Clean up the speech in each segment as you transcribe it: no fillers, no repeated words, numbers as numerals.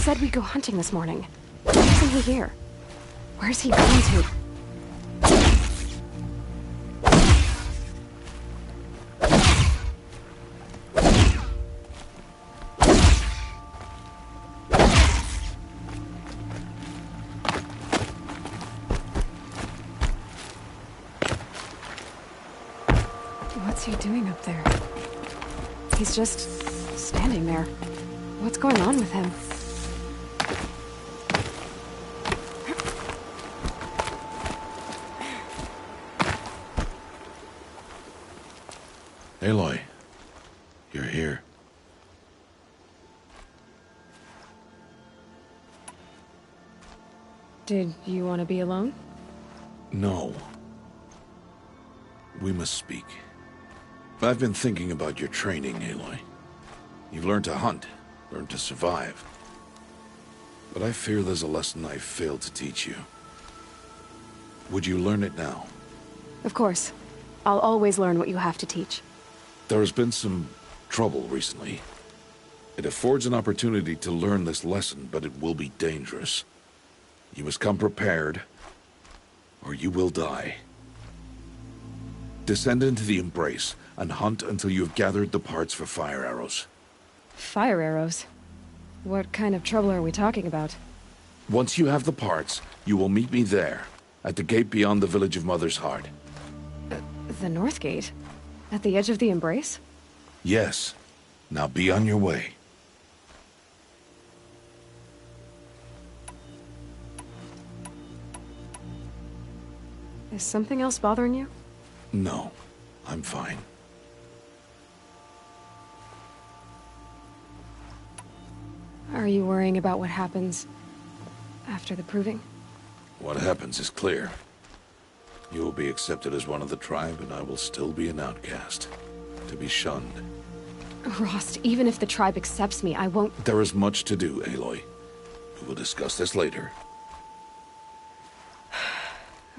said we'd go hunting this morning. Why isn't he here? Where's he going to? What's he doing up there? He's just standing there. What's going on with him? Aloy, you're here. Did you want to be alone? No. We must speak. I've been thinking about your training, Aloy. You've learned to hunt, learned to survive. But I fear there's a lesson I failed to teach you. Would you learn it now? Of course. I'll always learn what you have to teach. There has been some trouble recently. It affords an opportunity to learn this lesson, but it will be dangerous. You must come prepared, or you will die. Descend into the Embrace, and hunt until you have gathered the parts for fire arrows. Fire arrows? What kind of trouble are we talking about? Once you have the parts, you will meet me there, at the gate beyond the village of Mother's Heart. The North Gate? At the edge of the Embrace? Yes. Now be on your way. Is something else bothering you? No, I'm fine. Are you worrying about what happens after the proving? What happens is clear. You will be accepted as one of the tribe, and I will still be an outcast. To be shunned. Rost, even if the tribe accepts me, I won't— There is much to do, Aloy. We will discuss this later.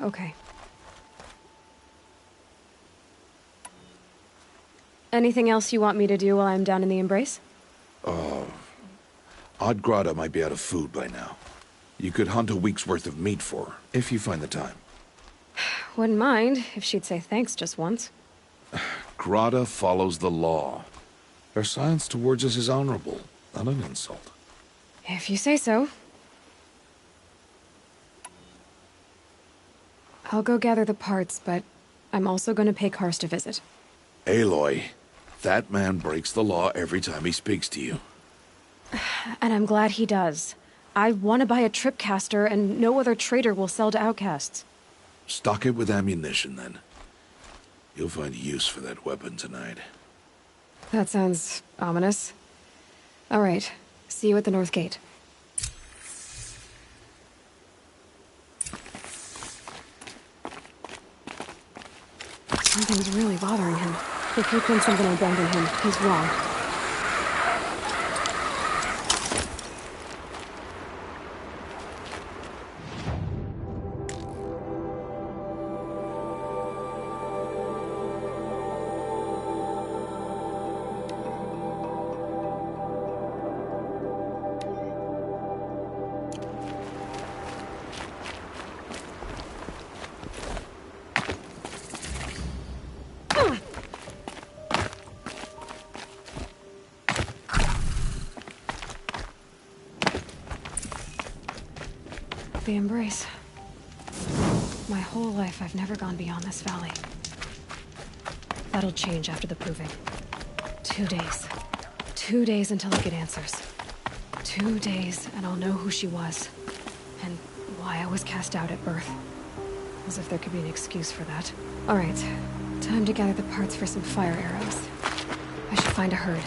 Okay. Anything else you want me to do while I'm down in the Embrace? Odd Grata might be out of food by now. You could hunt a week's worth of meat for her, if you find the time. Wouldn't mind if she'd say thanks just once. Grata follows the law. Her silence towards us is honorable, not an insult. If you say so. I'll go gather the parts, but I'm also going to pay Karst a visit. Aloy, that man breaks the law every time he speaks to you. And I'm glad he does. I want to buy a tripcaster, and no other trader will sell to outcasts. Stock it with ammunition, then. You'll find use for that weapon tonight. That sounds ominous. All right. See you at the North Gate. Something's really bothering him. If he thinks I'm gonna abandon him, he's wrong. The Embrace. My whole life, I've never gone beyond this valley. That'll change after the proving. 2 days. 2 days until I get answers. 2 days, and I'll know who she was. And why I was cast out at birth. As if there could be an excuse for that. Alright, time to gather the parts for some fire arrows. I should find a herd.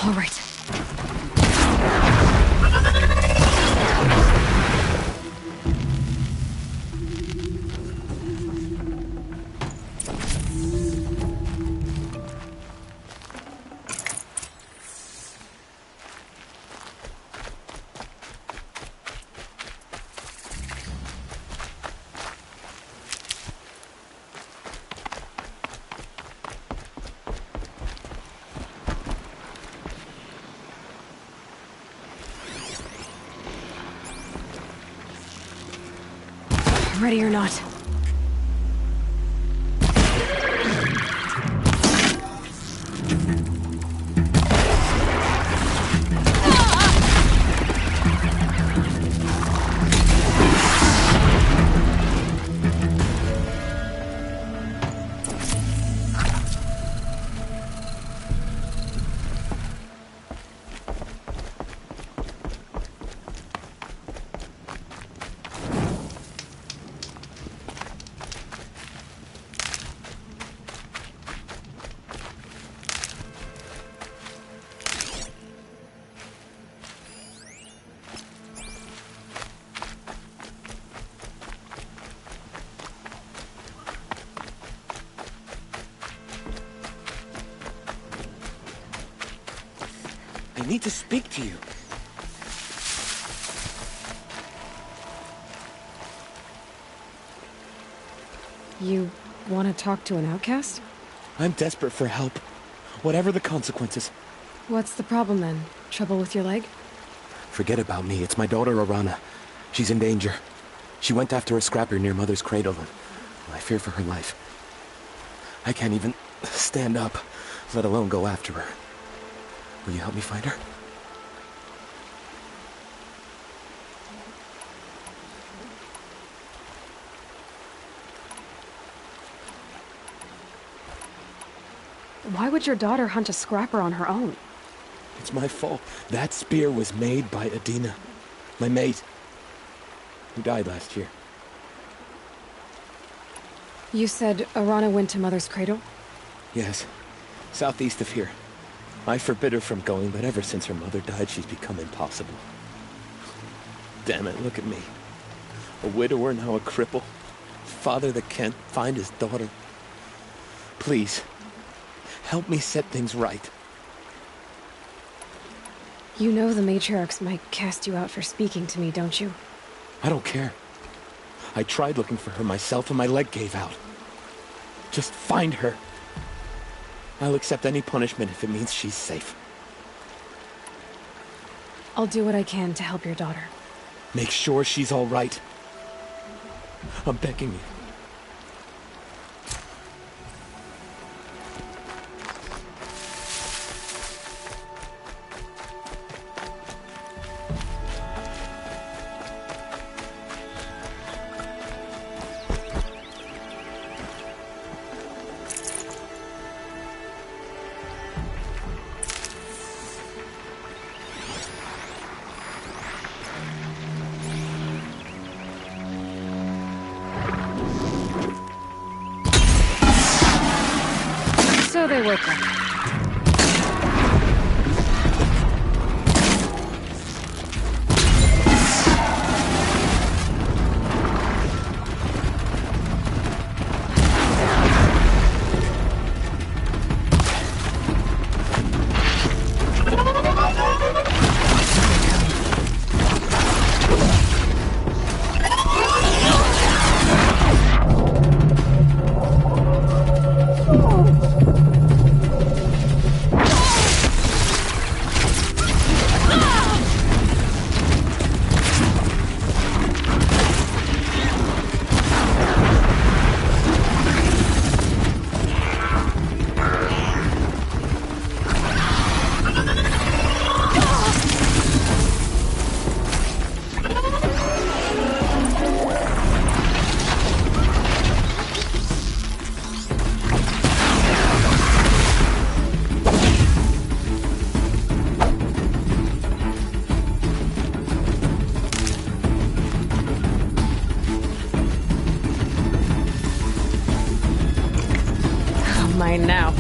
All right. Ready or not. I need to speak to you. You want to talk to an outcast? I'm desperate for help. Whatever the consequences. What's the problem then? Trouble with your leg? Forget about me. It's my daughter, Arana. She's in danger. She went after a scrapper near Mother's cradle, and I fear for her life. I can't even stand up, let alone go after her. Will you help me find her? Why would your daughter hunt a scrapper on her own? It's my fault. That spear was made by Adina, my mate, who died last year. You said Arana went to Mother's cradle? Yes, southeast of here. I forbid her from going, but ever since her mother died, she's become impossible. Damn it, look at me. A widower, now a cripple. Father that can't find his daughter. Please, help me set things right. You know the matriarchs might cast you out for speaking to me, don't you? I don't care. I tried looking for her myself and my leg gave out. Just find her. I'll accept any punishment if it means she's safe. I'll do what I can to help your daughter. Make sure she's all right. I'm begging you. So they woke up. Mine now.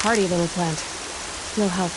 hardy little plant. You'll help.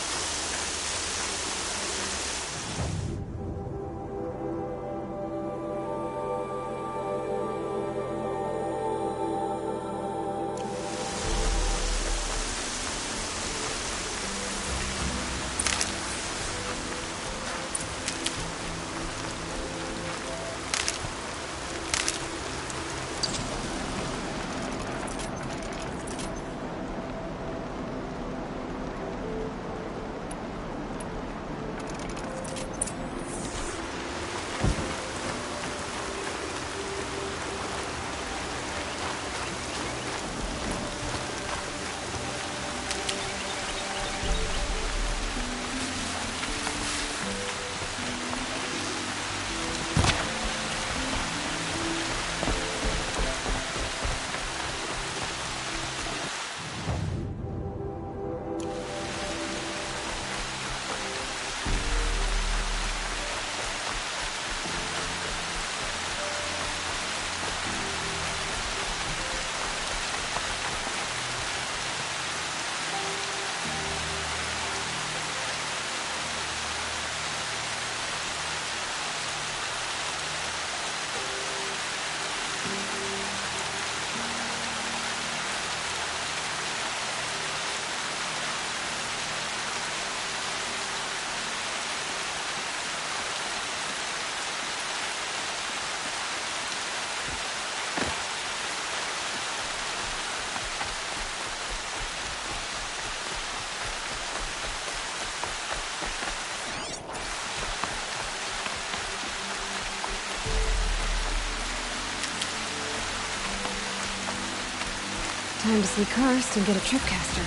Time to see Karst and get a tripcaster.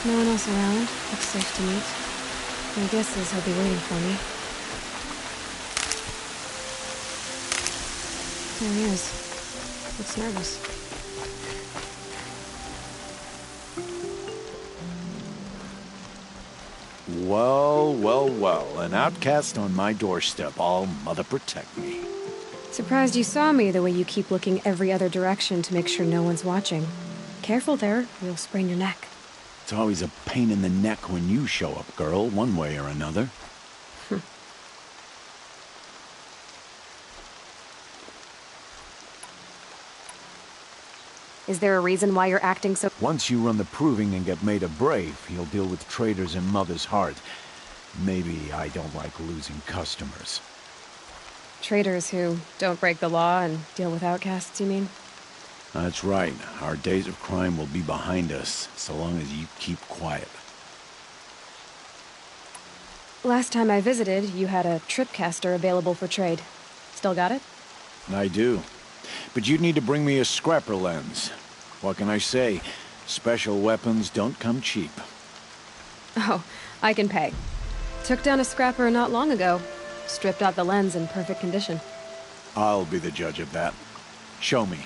No one else around. Looks safe to meet. My guess is he'll be waiting for me. There he is. Looks nervous. Well, well, well. An outcast on my doorstep. All mother protect me. Surprised you saw me the way you keep looking every other direction to make sure no one's watching. Careful there, you'll sprain your neck. It's always a pain in the neck when you show up, girl, one way or another. Is there a reason why you're acting so... Once you run the proving and get made a brave, you'll deal with traitors in Mother's heart. Maybe I don't like losing customers. Traitors who don't break the law and deal with outcasts, you mean? That's right. Our days of crime will be behind us, so long as you keep quiet. Last time I visited, you had a tripcaster available for trade. Still got it? I do. But you'd need to bring me a scrapper lens. What can I say? Special weapons don't come cheap. Oh, I can pay. Took down a scrapper not long ago. Stripped out the lens in perfect condition. I'll be the judge of that. Show me.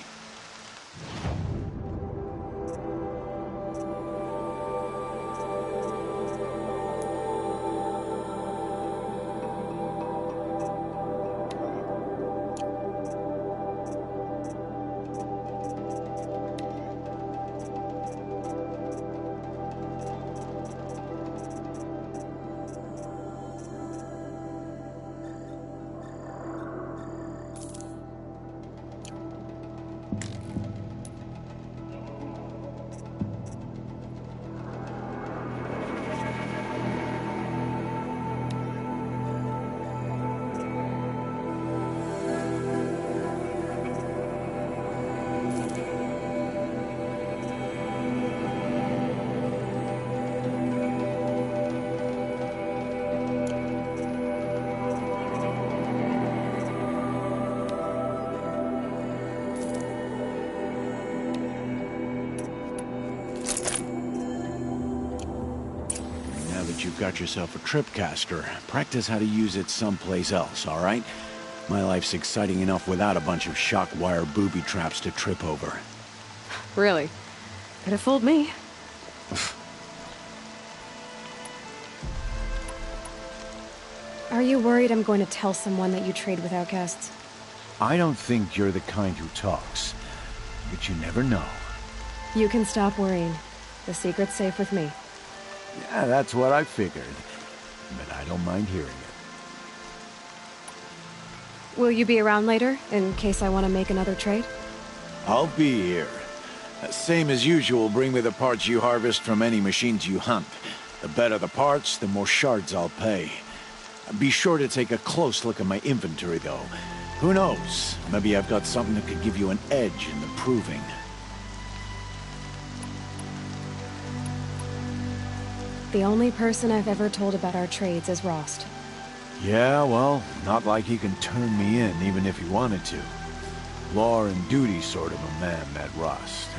You've got yourself a tripcaster. Practice how to use it someplace else, all right? My life's exciting enough without a bunch of shock wire booby traps to trip over. Really? Could have fooled me. Are you worried I'm going to tell someone that you trade with outcasts? I don't think you're the kind who talks, but you never know. You can stop worrying. The secret's safe with me. Yeah, that's what I figured. But I don't mind hearing it. Will you be around later, in case I want to make another trade? I'll be here. Same as usual, bring me the parts you harvest from any machines you hunt. The better the parts, the more shards I'll pay. Be sure to take a close look at my inventory, though. Who knows? Maybe I've got something that could give you an edge in the proving. The only person I've ever told about our trades is Rost. Yeah, well, not like he can turn me in, even if he wanted to. Law and duty sort of a man, that Rost.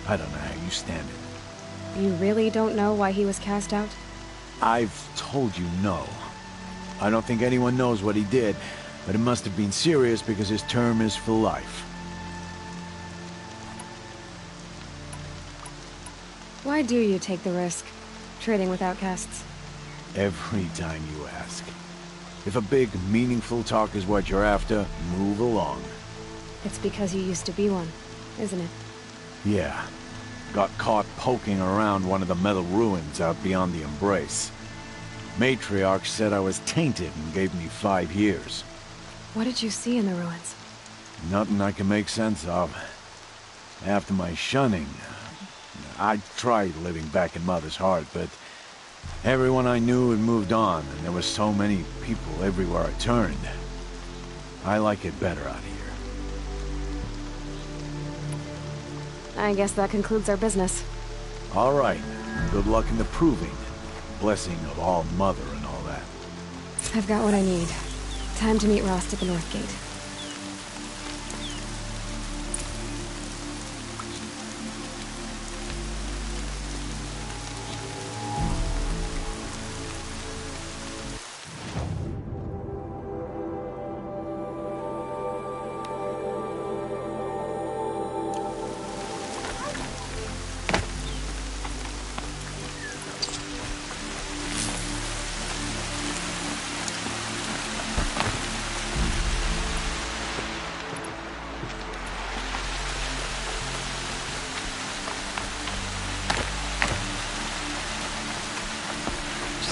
I don't know how you stand it. You really don't know why he was cast out? I've told you no. I don't think anyone knows what he did, but it must have been serious because his term is for life. Why do you take the risk, trading with outcasts? Every time you ask. If a big, meaningful talk is what you're after, move along. It's because you used to be one, isn't it? Yeah. Got caught poking around one of the metal ruins out beyond the Embrace. Matriarch said I was tainted and gave me 5 years. What did you see in the ruins? Nothing I can make sense of. After my shunning, I tried living back in Mother's heart, but everyone I knew had moved on, and there were so many people everywhere I turned. I like it better out here. I guess that concludes our business. All right. Good luck in the proving. Blessing of All Mother and all that. I've got what I need. Time to meet Rost at the North Gate.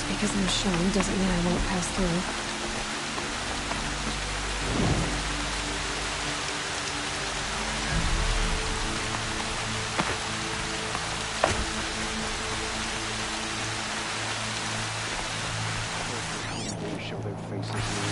Because I'm shown doesn't mean I won't pass through. Show their faces here.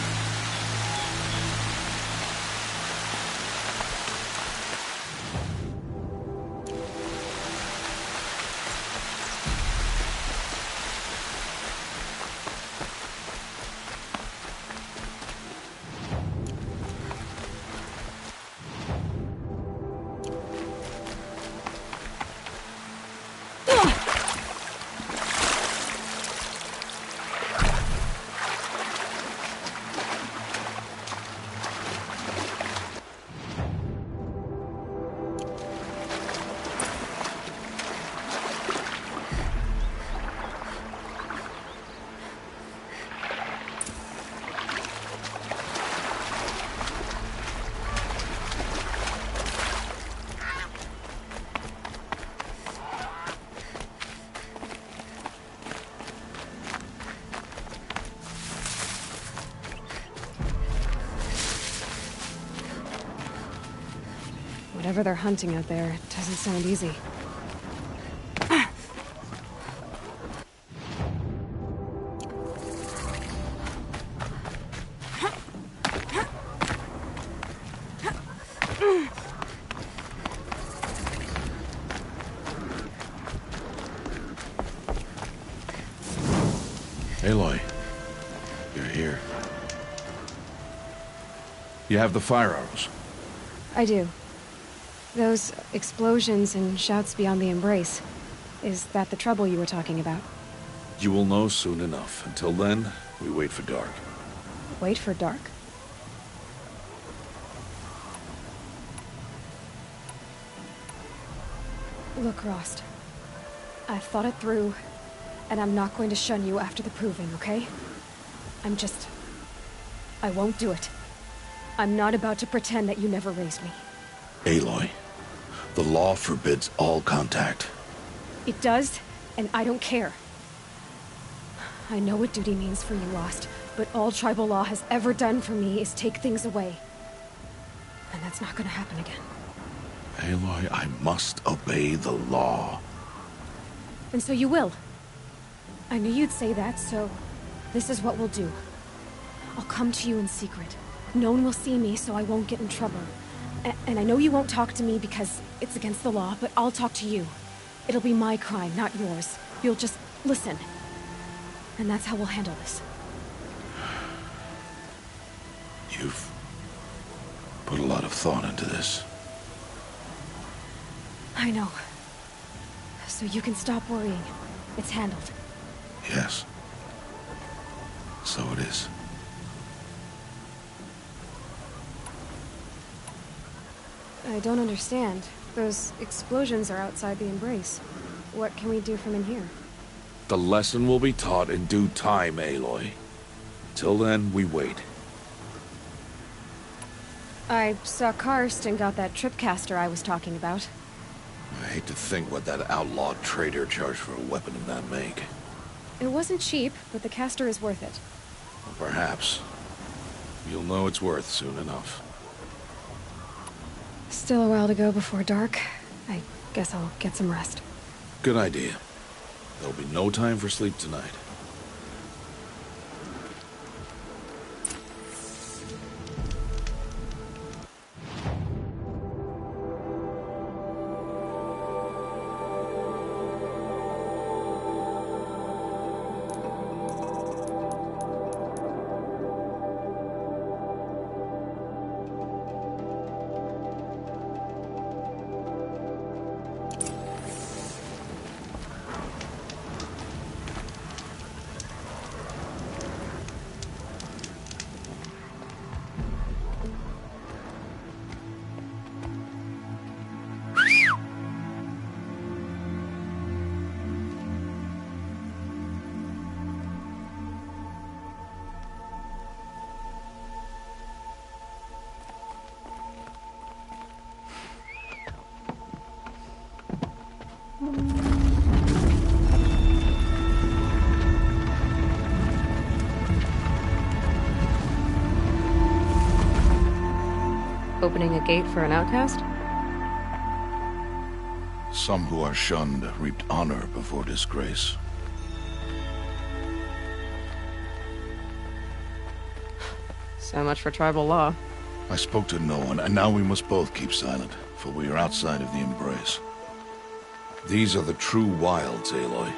Whatever they're hunting out there, it doesn't sound easy. Aloy, you're here. You have the fire arrows. I do. Those explosions and shouts beyond the Embrace. Is that the trouble you were talking about? You will know soon enough. Until then, we wait for dark. Wait for dark? Look, Rost. I've thought it through, and I'm not going to shun you after the proving, okay? I won't do it. I'm not about to pretend that you never raised me. Aloy, the law forbids all contact. It does, and I don't care. I know what duty means for you, Lost, but all tribal law has ever done for me is take things away. And that's not gonna happen again. Aloy, I must obey the law. And so you will. I knew you'd say that, so this is what we'll do. I'll come to you in secret. No one will see me, so I won't get in trouble. And I know you won't talk to me because it's against the law, but I'll talk to you. It'll be my crime, not yours. You'll just listen. And that's how we'll handle this. You've put a lot of thought into this. I know. So you can stop worrying. It's handled. Yes. So it is. I don't understand. Those explosions are outside the embrace. What can we do from in here? The lesson will be taught in due time, Aloy. Till then, we wait. I saw Karst and got that tripcaster I was talking about. I hate to think what that outlawed trader charged for a weapon of that make. It wasn't cheap, but the caster is worth it. Well, perhaps. You'll know it's worth soon enough. Still a while to go before dark. I guess I'll get some rest. Good idea. There'll be no time for sleep tonight. Opening a gate for an outcast? Some who are shunned reaped honor before disgrace. So much for tribal law. I spoke to no one, and now we must both keep silent, for we are outside of the embrace. These are the true wilds, Aloy,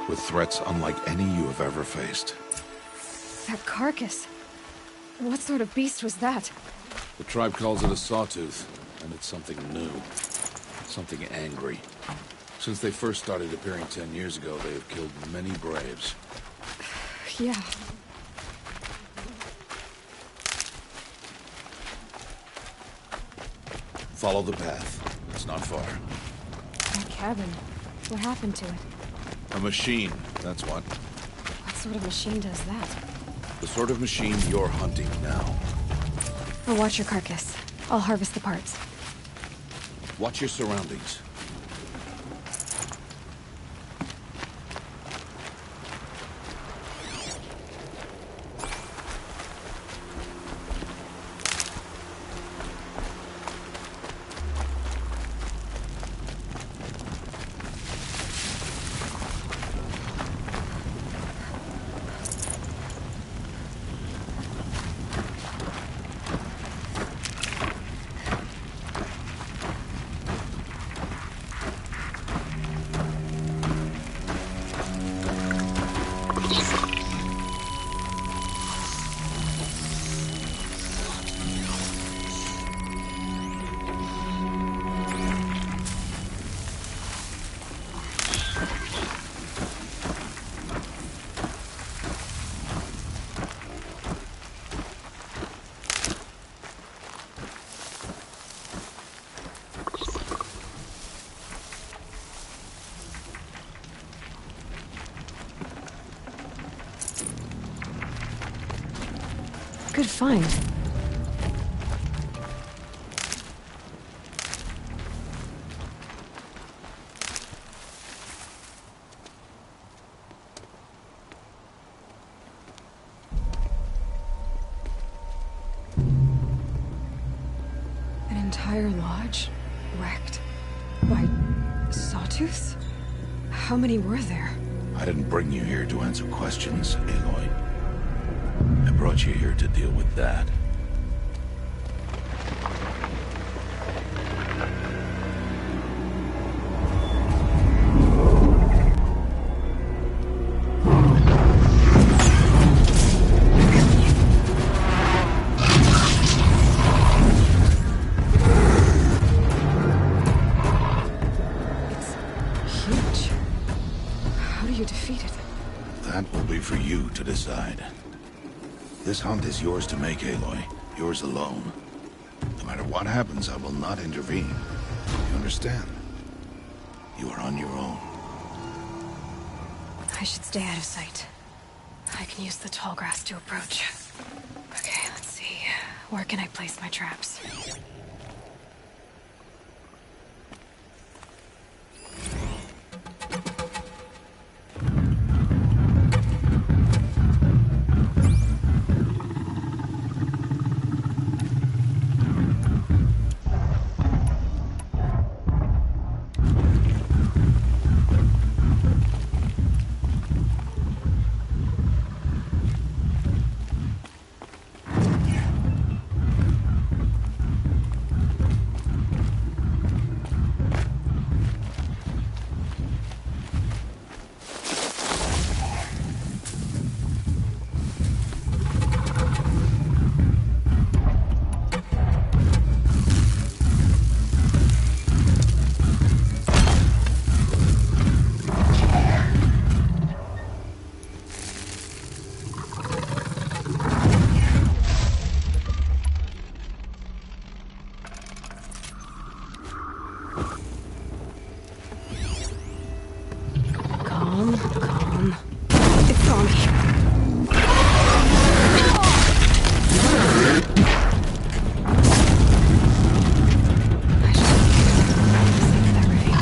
with threats unlike any you have ever faced. That carcass. What sort of beast was that? The tribe calls it a sawtooth, and it's something new. Something angry. Since they first started appearing 10 years ago, they have killed many braves. Yeah. Follow the path. It's not far. That cabin. What happened to it? A machine, that's what. What sort of machine does that? The sort of machine you're hunting now. I'll watch your carcass. I'll harvest the parts. Watch your surroundings. Good find. entire lodge wrecked by sawtooths? How many were there? I didn't bring you here to answer questions, Aloy. I brought you here to deal with that. That will be for you to decide. This hunt is yours to make, Aloy. Yours alone. No matter what happens, I will not intervene. You understand? You are on your own. I should stay out of sight. I can use the tall grass to approach. Okay, let's see. Where can I place my traps? Calm. It's on me. I should save that ready.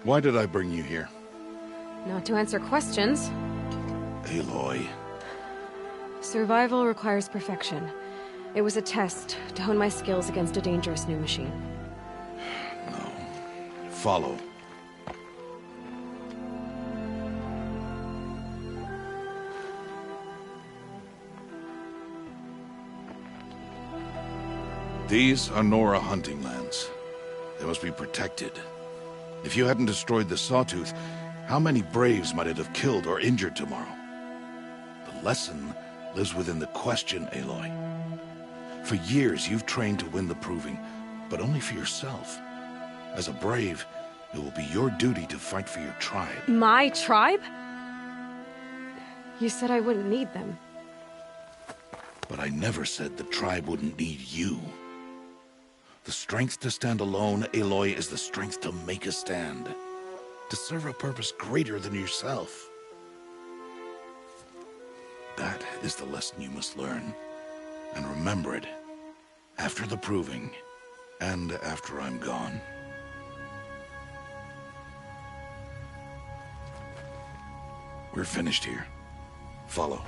Why did I bring you here? Not to answer questions. Aloy. Survival requires perfection. It was a test to hone my skills against a dangerous new machine. No. Follow. These are Nora hunting lands. They must be protected. If you hadn't destroyed the Sawtooth, how many Braves might it have killed or injured tomorrow? The lesson lives within the question, Aloy. For years, you've trained to win the Proving, but only for yourself. As a Brave, it will be your duty to fight for your tribe. My tribe? You said I wouldn't need them. But I never said the tribe wouldn't need you. The strength to stand alone, Aloy, is the strength to make a stand. To serve a purpose greater than yourself. That is the lesson you must learn. And remember it. After the Proving. And after I'm gone. We're finished here. Follow.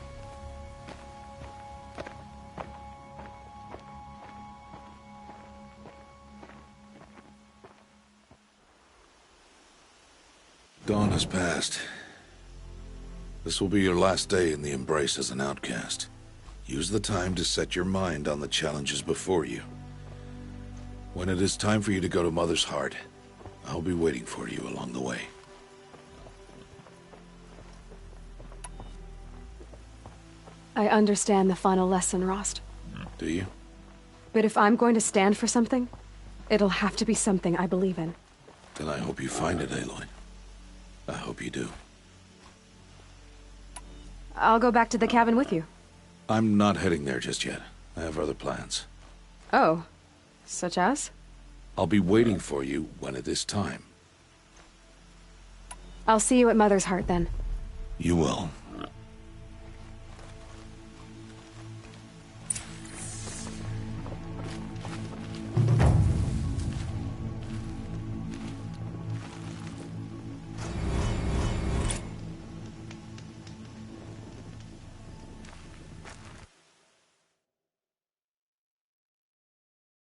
Dawn has passed. This will be your last day in the Embrace as an outcast. Use the time to set your mind on the challenges before you. When it is time for you to go to Mother's Heart, I'll be waiting for you along the way. I understand the final lesson, Rost. Do you? But if I'm going to stand for something, it'll have to be something I believe in. And I hope you find it, Aloy. I hope you do. I'll go back to the cabin with you. I'm not heading there just yet. I have other plans. Oh. Such as? I'll be waiting for you when it is time. I'll see you at Mother's Heart then. You will.